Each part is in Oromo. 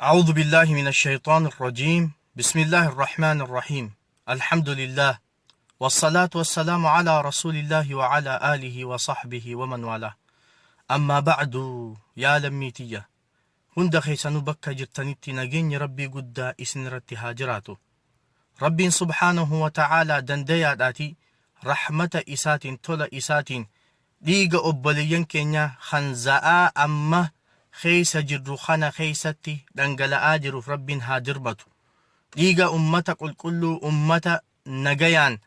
أعوذ بالله من الشيطان الرجيم. بسم الله الرحمن الرحيم. الحمد لله والصلاة والسلام على رسول الله وعلى آله وصحبه ومن والاه. أما بعد يا لميتية هند خيسانو بكا جرتنيتي نجيني ربي قد إسن رتي هاجراتو ربي سبحانه وتعالى دنديا داتي رحمة إسات تولا إسات ديغ أبليين كينيا خنزاء أما خيسا جرو خانا خيستي دنگلا آجرو ربين هاجربتو ديغا أمتا كل أمتا نجيان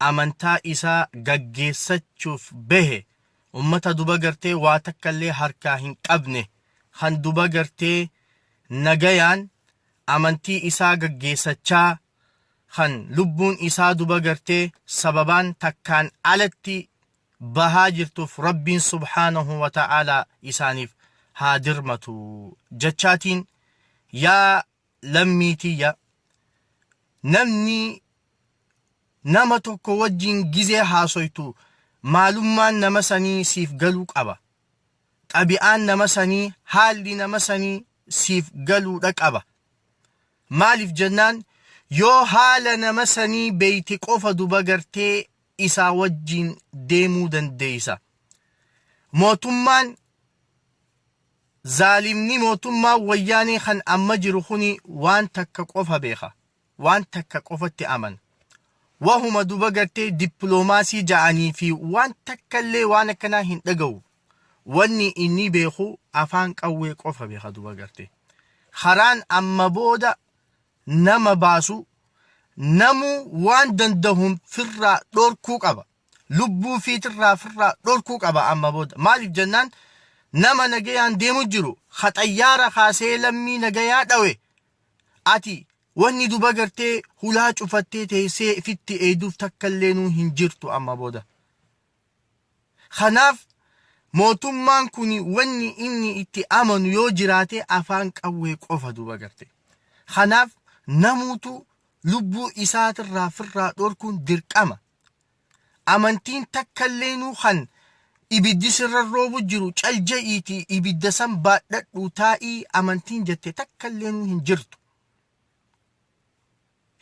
أمنتا إسا غجيسچوف به أمتا دوبا گرتي واتكالي هركاهن قبنه خان دوبا گرتي نجيان أمنتي إسا غجيسچا خان لبون إسا دوبا گرتي سببان تكان علتي بهاجرتوف ربين سبحانه وتعالى إسانيف هادرمتو جتشاتين يا لميتية نمني نما توكو وجين جيزي هاسويتو معلومان نمساني سيف قلوك أبا طبيعان نمساني حالي نمساني سيف قلو لك أبا مالف جنان يو حال نمساني بيتك أوفا دوباقرتي إسا وجين ديمو دن ديسا موتمان ظالمني موتما وياني خن أما جرخوني وان تكا قوفا بيخا وان تكا قوفتي أمن وهما دوباقرتي دبلوماسي جااني في وان تكا اللي وانا كنا هندقو واني إني بيخو أفان قوي قوفا بيخا دوباقرتي خران أما بودا نما باسو نمو وان دندهم فرا دور كوك أبا لبو في ترا فرا دور كوك أبا أما بودا مالف جنان نما نجيان ديمو جرو خطيارة خاسي لمي نجيان دوي آتي واني دوبا گرتي هلا چوفتي تيسي فتي ايدوف تكالينو هنجرتو أما بودا خناف موتمان كوني واني إني اتي أمن يو جراتي أفان قوي قوفا دوبا گرتي خناف نموتو لبو إسات الرافر دوركون درك أما أمنتين تكالينو خن ibiddi sirra roobu jiru calja'iiti ibidda san baadhadhu taa'ii amantiin jette takkalleen hin jirtu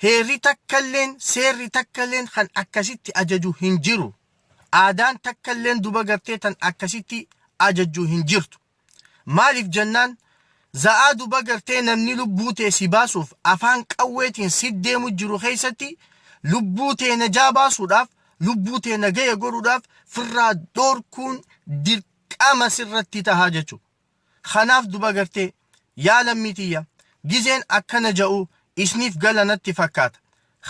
heerri takkalleen seerri takkalleen kan akkasitti ajaju hin jiru aadaan takkalleen duba gartee tan akkasitti ajaju hin jirtu maaliif jennaan za'aa duba gartee namni lubbuu tee si baasuuf afaan qawweetiin si deemu jiru keessatti lubbuu tee najaa baasuudhaaf lubbuu tee nagaya godhuudhaaf firraa doorkuun dirqama sirratti tahaa jechu kanaaf duba gartee yaa lammitiyya gizeen akkana ja'u isniif galanatti fakkaata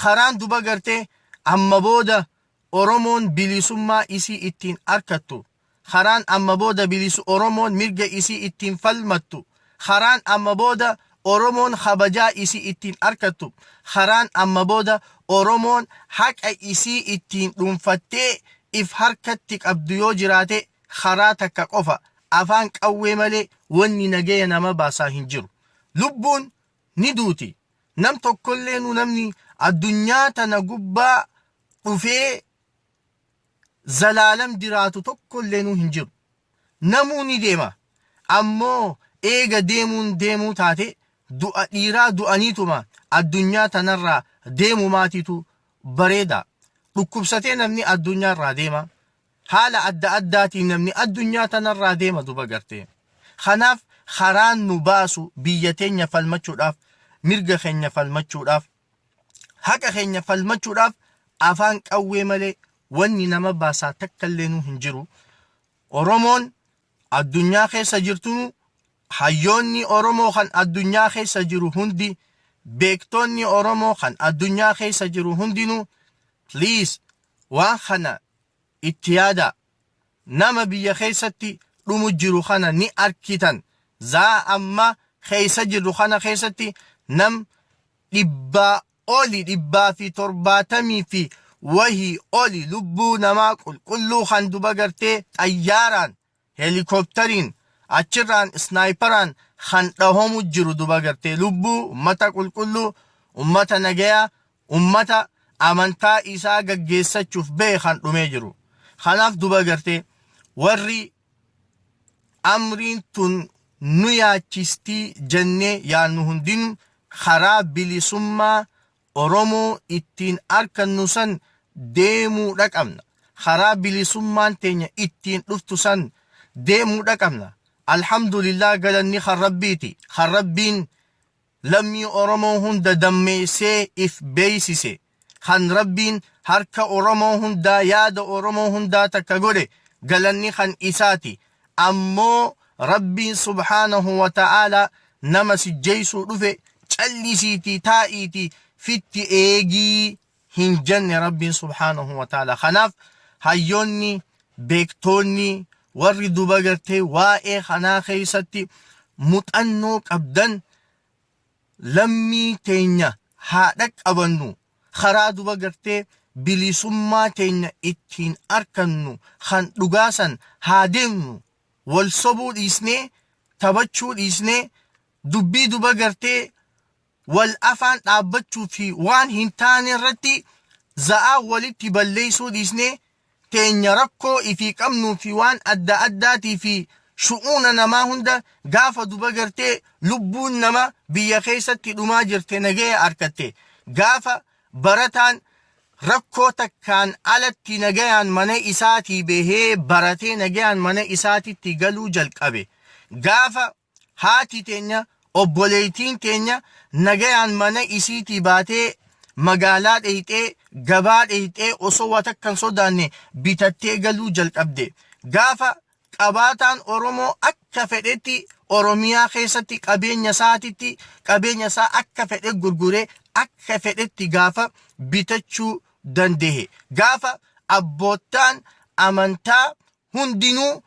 karaan duba gartee amma booda oromoon bilisummaa isii ittiin arkattu karaan amma booda oromoon mirga isii ittiin falmattu karaan amma booda oromoon kabajaa isii ittiin arkattu karaan amma booda oromoon haqa isii ittiin dhuunfattee if harkatti qabdu yoo jiraate karaa takka qofa afaan qawwee malee wanni nagaya nama baasaa hin jiru lubbuun ni duuti nam tokkollee nu namni addunyaa tana gubbaa dhufee zalaalam jiraatu tokkollee nu hin jiru namuu ni deema ammoo eega deemuu taate du'a dhiiraa du'aniituma addunyaa tanarraa deemu maatitu bareeda dhukkubsatee namni addunyaarraa deema haala adda addaatiin namni addunyaa tanarraa deema duba gartee kanaaf karaan nu baasu biyya teenya falmachuudhaaf mirga keenya falmachuudhaaf haqa keenya falmachuudhaaf afaan qawwee malee wanni nama baasaa takkallee nu hin jiru oromoon addunyaa keessa jirtunu hayyoonni oromoo kan addunyaa keessa jiru hundi beektoonni oromoo kan addunyaa keessa jiru hundinuu please waan kana itti yaada nama biyya keessatti dhumu jiru kana ni arkitan zaa amma keessa jiru kana keessatti nam dhibbaa fi 70 fi wahii oli lubbuu namaa qulqulluu kan duba gartee xayyaaraan helikopteriin achirraan snaayiparaan kan dhahomu jiru duba gartee lubbuu ummata qulqulluu ummata nagayaa ummata amantaa isaa gaggeessachuuf bee kan dhumee jiru kanaaf duba gartee warri amriin tun nu yaachisti jenne yaannu hundinu karaa bilisummaa Oromoo ittiin arkannu san deemuudha qabna. Karaa bilisummaan teenya ittiin dhuftu san deemuudha qabna. Alhamdulillah galanni kan Rabbiiti. Kan Rabbiin lammii Oromoo hunda dammeessee if beeysise. Kan Rabbiin harka Oromoo hundaa yaada Oromoo hundaa takka godhe galanni kan isaati. Ammoo Rabbiin subhaanahu wa ta'ala nama si jeeysuu dhufe callisiitii taa'iitii fitti eegii hin jenne Rabbiin subhaanahu wa ta'ala. Kanaaf hayyoonni beektoonni warri duba gartee waa'ee kanaa keessatti muuxannoo qabdan lammii teenya haadha qabannu karaa duba gartee bilisummaa teenya ittiin arkannu kan dhugaasan haa deemnu. Wal sobuu dhiisnee taphachuu dhiisnee dubbii duba gartee wal afaan dhaabbachuu fi waan hin taane irratti za'aa walitti balleessuu dhiisnee teenya rakkoo ifii qabnuu fi waan adda addaatii fi shu'uuna namaa hunda gaafa duba gartee lubbuun nama biyya keessatti dhumaa jirte nagaya argatte gaafa barataan rakkoo takkaan alatti nagayaan mana isaatii bahee baratee nagayaan mana isaatitti galuu jalqabe gaafa haati teenya obboleettiin teenya nagayaan mana isiitii baatee magaalaa dheeyxee gabaa dheeyxee osoo waa takkan sodaanne bitattee galuu jalqabde gaafa qabaataan Oromoo akka fedhetti Oromiyaa keessatti qabeenya isaa akka fedhe gurguree akka fedhetti gaafa bitachuu dandehe gaafa abboottaan amantaa hundinuu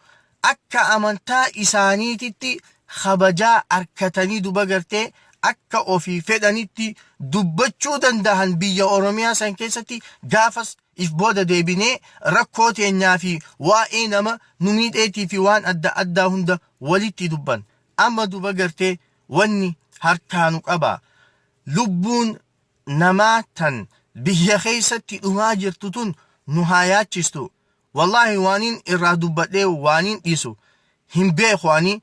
akka amantaa isaaniititti kabajaa arkatanii duba gartee akka ofii fedhanitti dubbachuu dandahan biyya Oromiyaa san keessatti gaafas if booda deebinee rakkoo teenyaa fi waa'ee nama nu miidheetii fi waan adda addaa hunda walitti dubban. Amma duba gartee wanni harkaanu qaba lubbuun namaa tan biyya keessatti dhumaa jirtu tun nu haa yaachistu. Wallahi waanin irraa dubbadhee waanin dhiisu hin beeku ani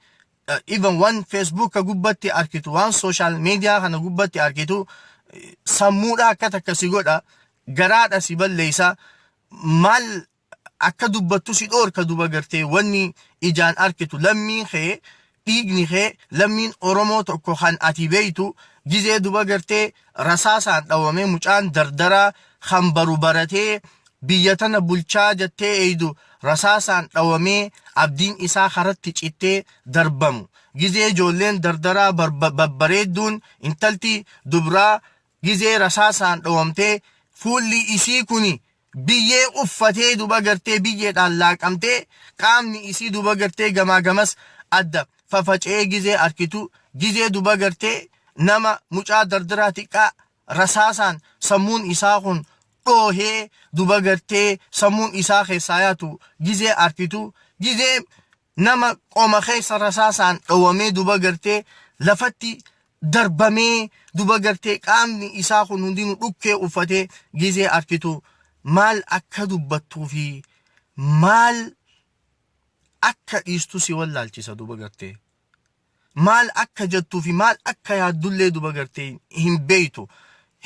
even one Facebook gubbatti arkitu waan social media kana gubbatti arkitu sammuudha akka takka si godha garaadha si balleeysa maal akka dubbattu si dhoorka duba gartee wanni ijaan arkitu lammiin kee dhiigni kee lammiin Oromoo tokko kan ati beeytu gizee duba gartee rasaasaan dhawamee mucaan dardaraa kan baru baratee biyya tana bulchaa jettee eeydu rasaasaan dhawamee abdiin isaa karatti cittee darbamu gizee ijoolleen dardaraa babbareedduun intalti dubraa gizee rasaasaan dhawamtee fuulli isii kuni biyyee uffatee duba gartee biyyeedhaan laaqamtee qaamni isii duba gartee gamaa gamas adda fafacee gizee arkitu gizee duba gartee nama mucaa dardaraa xiqqaa rasaasaan sammuun isaa kun dhoohee duba gartee sammuun isaa keessaa yaatu gizee arkitu gizee nama qoma keessa rasaasaan dhawamee duba gartee lafatti darbamee duba gartee qaamni isaa kun hundinuu dhukkee uffatee gizee arkitu maal akka dubbattuu fi maal akka dhiistu si wallaalchisa duba gartee maal akka jettuu fi maal akka yaaddullee duba gartee hin beeytu.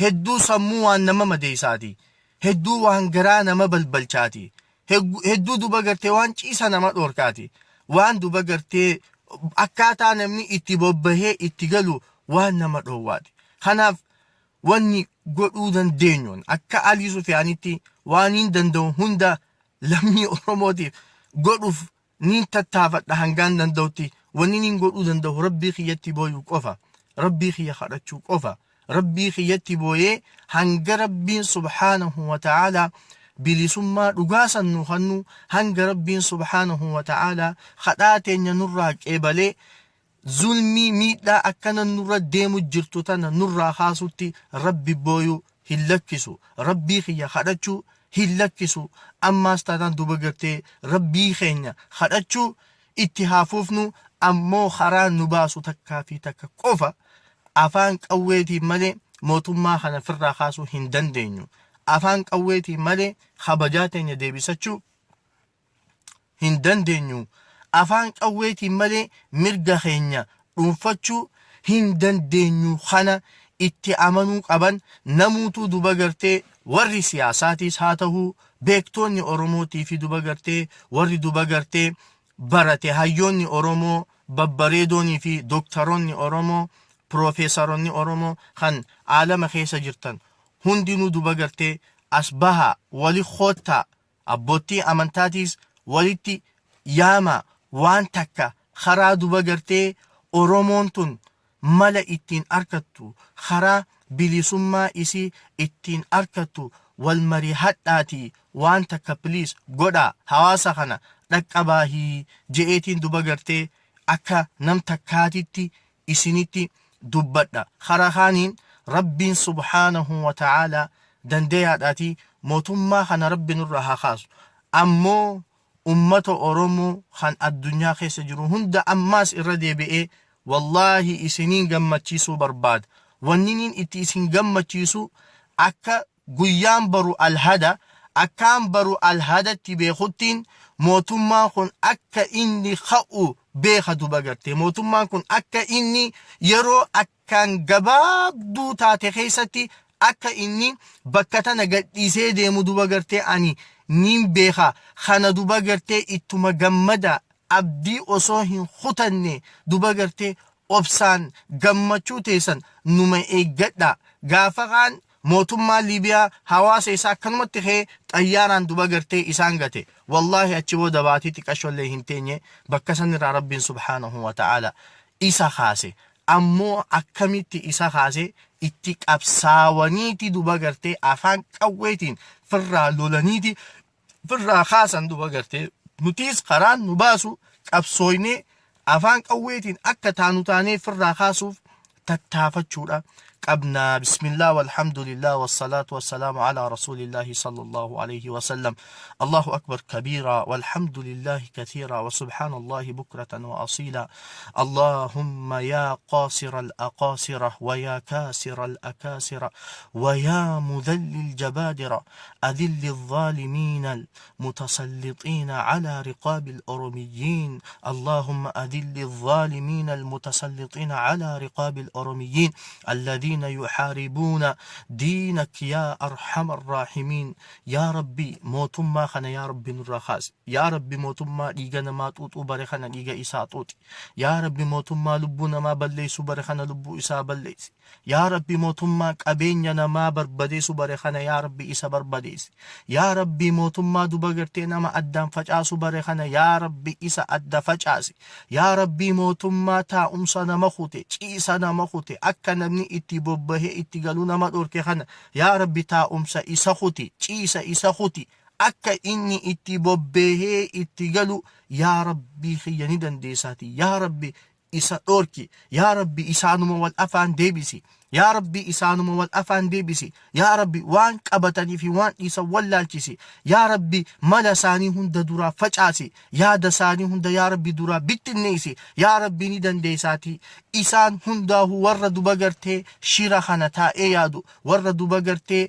Hedduu sammuu waan nama madeeysaati. Hedduu waan garaa nama balbalchaati. Hedduu duba gartee waan ciisa nama dhoorkaati. Waan duba gartee akkaataa namni itti bobbahee itti galu waan nama dhoowwaati. Kanaaf wanni godhuu dandeenyuun akka Alii Sufiyaanitti waan hin danda'u hunda lammii Oromootiif godhuuf niin tattaafadha hangaan danda'utti wanni niin godhuu danda'u rabbii kiyyatti booyuu qofa. Rabbii kiyya kadhachuu qofa. Rabbii kiyyatti booyee hanga Rabbiin subhaanahu wa ta'ala bilisummaa dhugaasan nu hannu hanga Rabbiin subhaanahu wa ta'ala kadhaa teenya nurraa qeebalee zulmii miidhaa akkana nurra deemu jirtu tana nurraa kaasutti rabbi booyuu hin lakkisu. Rabbii kiyya kadhachuu hin lakkisu. Ammaas taanaan duba gartee rabbii keenya kadhachuu itti haafuufnu ammoo karaa nu baasu takkaa fi takka qofa. Afaan qawweetiin malee mootummaa kana firraa kaasuu hin dandeenyu. Afaan qawweetiin malee kabajaa teenya deebisachuu hin dandeenyu. afaan qawweetiin malee mirga keenya dhuunfachuu hin dandeenyu kana itti amanuu qaban namuutu duba gartee warri siyaasaatis haa ta'uu beektoonni Oromootii fi duba gartee warri duba gartee barate hayyoonni Oromoo babbareedoonii fi dooktaroonni Oromoo piroofeesaroonni Oromoo kan aalama keessa jirtan hundinuu duba gartee as baha wali khoottaa abbootii amantaatis walitti yaama waan takka karaa duba gartee Oromoon tun mala ittiin arkattu karaa bilisummaa isii ittiin arkattu wal marii hadhaati waan takka please godha hawaasa kana dhaqqabaahi je'eetiin duba gartee akka nam takkaatitti isinitti dubbadha karaa kaaniin rabbiin subhaanahu wa ta'ala dandeeyaadhaati mootummaa kana rabbi nurra haa kaasu ammoo ummata Oromoo kan addunyaa keessa jiru hunda ammaas irra deebi'ee wallahi isiniin gammachiisuu barbaada wanniniin itti isin gammachiisu akka guyyaan baru alhada akkaan baru alhadatti beekuttiin mootummaan kun akka inni ka'u beeka duba gartee mootummaan kun akka inni yeroo akkaan gabaabduu taate keessatti akka inni bakka tana gadhiisee deemu duba gartee ani nin beeka kana duba gartee ittuma gammada abdii osoo hin kutanne duba gartee obsaan gammachuu teessan numa eeggadha gaafa kaan mootummaa Liibiyaa hawaasa isaa akkanumatti kee xayyaaraan duba gartee isaan gate wallahi achi booda baatii xiqqashollee hin teenye bakka sanirraa rabbiin subhaanahu wa ta'ala isa kaase ammoo akkamitti isa kaase itti qabsaawaniiti duba gartee afaan qawweetiin firraa lolaniiti firraa kaasan duba gartee nutiis karaan nu baasu qabsooynee afaan qawweetiin akka taanu taanee firraa kaasuuf tattaafachuudha qabna bismillah walhamdulillah wassalatu wassalamu ala rasulillahi sallallahu alayhi wasallam Allahu akbar kabira walhamdulillahi kathira wa subhanallahi bukratan wa asila Allahumma ya qasira al-aqasira wa ya kasira al-akasira wa ya mudhalli al-jabadira adhilli al-zalimin al-mutasallitin ala riqab al-oromiyyin Allahumma adhilli al-zalimin al-mutasallitin ala riqab al-oromiyyin الذين يحاربون دينك يا أرحم الراحمين يا ربي موتما خنا يا ربي نرخاس يا ربي موتما ديغنا ما توت وبرخنا ديغا إساطوت يا ربي موتما لبنا ما بليس برخنا لبو إسا بليس يا ربي موتما قبيننا ما بربديس برخنا يا ربي إسا بربديس يا ربي موتما دوبغرتنا ما أدام فجاس برخنا يا ربي إسا أدى فجاس يا ربي موتما تا أمسنا مخوتي إسانا مخوتي أكنا itti bobbahee itti galuu nama dhorke kana yaa rabbi taa'umsa isa kuti ciisa isa kuti akka inni itti bobbahee itti galu yaa rabbi khiyya ni dandeessaati yaa rabbi isa dhorki yaa rabbi isaanuma wal afaan deebisi yaa rabbi isaanuma wal afaan deebisi yaa rabbi waan qabatanii fi waan isa wallaalchisi yaa rabbi mala isaanii hunda duraa facaasi yaada isaanii hunda yaa rabbi duraa bittinneesi yaa rabbi ni dandeessaati isaan hundaahu warra duba gartee shira kana taa'ee yaadu warra duba gartee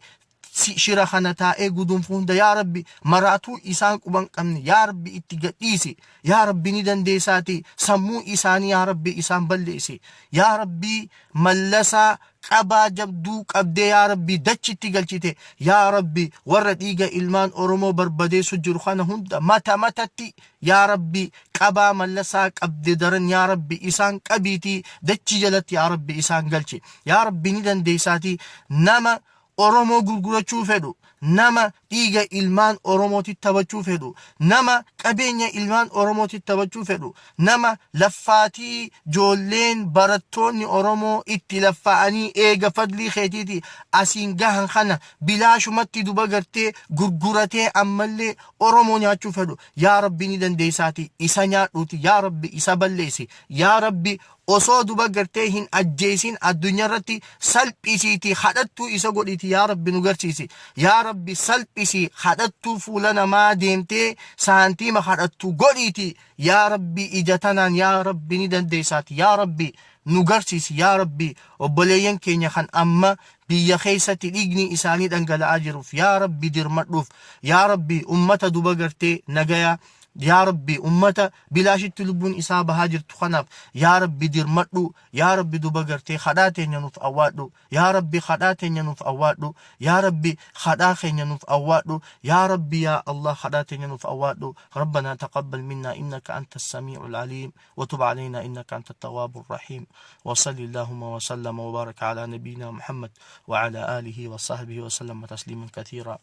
shira kana taa'ee gudunfu hunda yaa rabbi maraatuu isaan quban qabne yaa rabbi itti gadhiisi yaa rabbi ni dandeessaati sammuu isaanii yaa rabbi isaan balleessi yaa rabbi mallasaa qabaa jabduu qabdee yaa rabbi dachitti galchite yaa rabbi warra dhiiga ilmaan Oromoo barbadeessu jiru kana hunda mata matatti yaa rabbi qabaa mallasaa qabde daran yaa rabbi isaan qabiitii dachi jalatti yaa rabbi isaan galchi yaa rabbi ni dandeessaati nama Oromoo gurgurachuu fedhu nama dhiiga ilmaan Oromooti taphachuu fedhu nama qabeenya ilmaan Oromooti taphachuu fedhu nama laffaatii joolleen barattoonni Oromoo itti laffaa'anii eega fadlii keetiiti asiin gahan kana bilaashumatti duba gartee gurguratee ammallee Oromoo nyaachuu fedhu yaa rabbi ni dandeessaati isa nyaadhuuti yaa rabbi isa balleessi yaa rabbi osoo duba gartee hin ajjeesin addunyaa irratti salphisiiti hadhattuu isa godhiti yaa rabbi nu garsiisi yaa rabbi salphisi hadhattuu fuula namaa deemtee saantiima hadhattuu godhiti yaa rabbi ija tanaan yaa rabbi ni dandeessaati yaa rabbi nu garsiisi yaa rabbi obboleeyyan keenya kan amma biyya keessatti dhiigni isaanii dhangala'aa jiruuf yaa rabbi dirmadhuuf yaa rabbi ummata duba gartee nagaya yaa rabbi ummata bilaashitti lubbuun isaa bahaa jirtu kanaaf yaa rabbi dirmadhu, yaa rabbi duba gartee kadhaa teenya nuuf awwaadhu, yaa rabbi kadhaa teenya nuuf awwaadhu, yaa rabbi kadhaa keenya nuuf awwaadhu, yaa rabbi yaa Allah kadhaa teenya nuuf awwaadhu. ربنا تقبل منا إنك أنت السميع العليم وتب علينا إنك أنت التواب الرحيم. وصلي اللهم وسلم وبارك على نبينا محمد وعلى آله وصحبه وسلم تسليما كثيرا.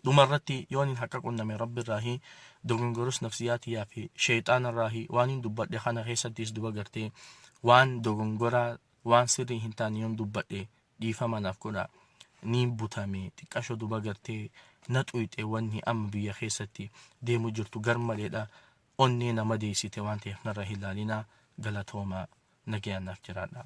dhumarratti yoon haqa qunname rabbi irraahi dogongorus nafsiyaatii fi shayxaan irraahi waan hin dubbadhe kana keessattis duba gartee waan dogongoraa waan sirrii hin taane yoon dubbadhe dhiifama naaf godha. Ni butame xiqqasho duba gartee na xuyxe wanni amma biyya keessatti deemu jirtu garmaleedha. Onnee nama deessite waan ta'eef narra hin ilaalina. Galatooma nagayaan naaf jiraadha.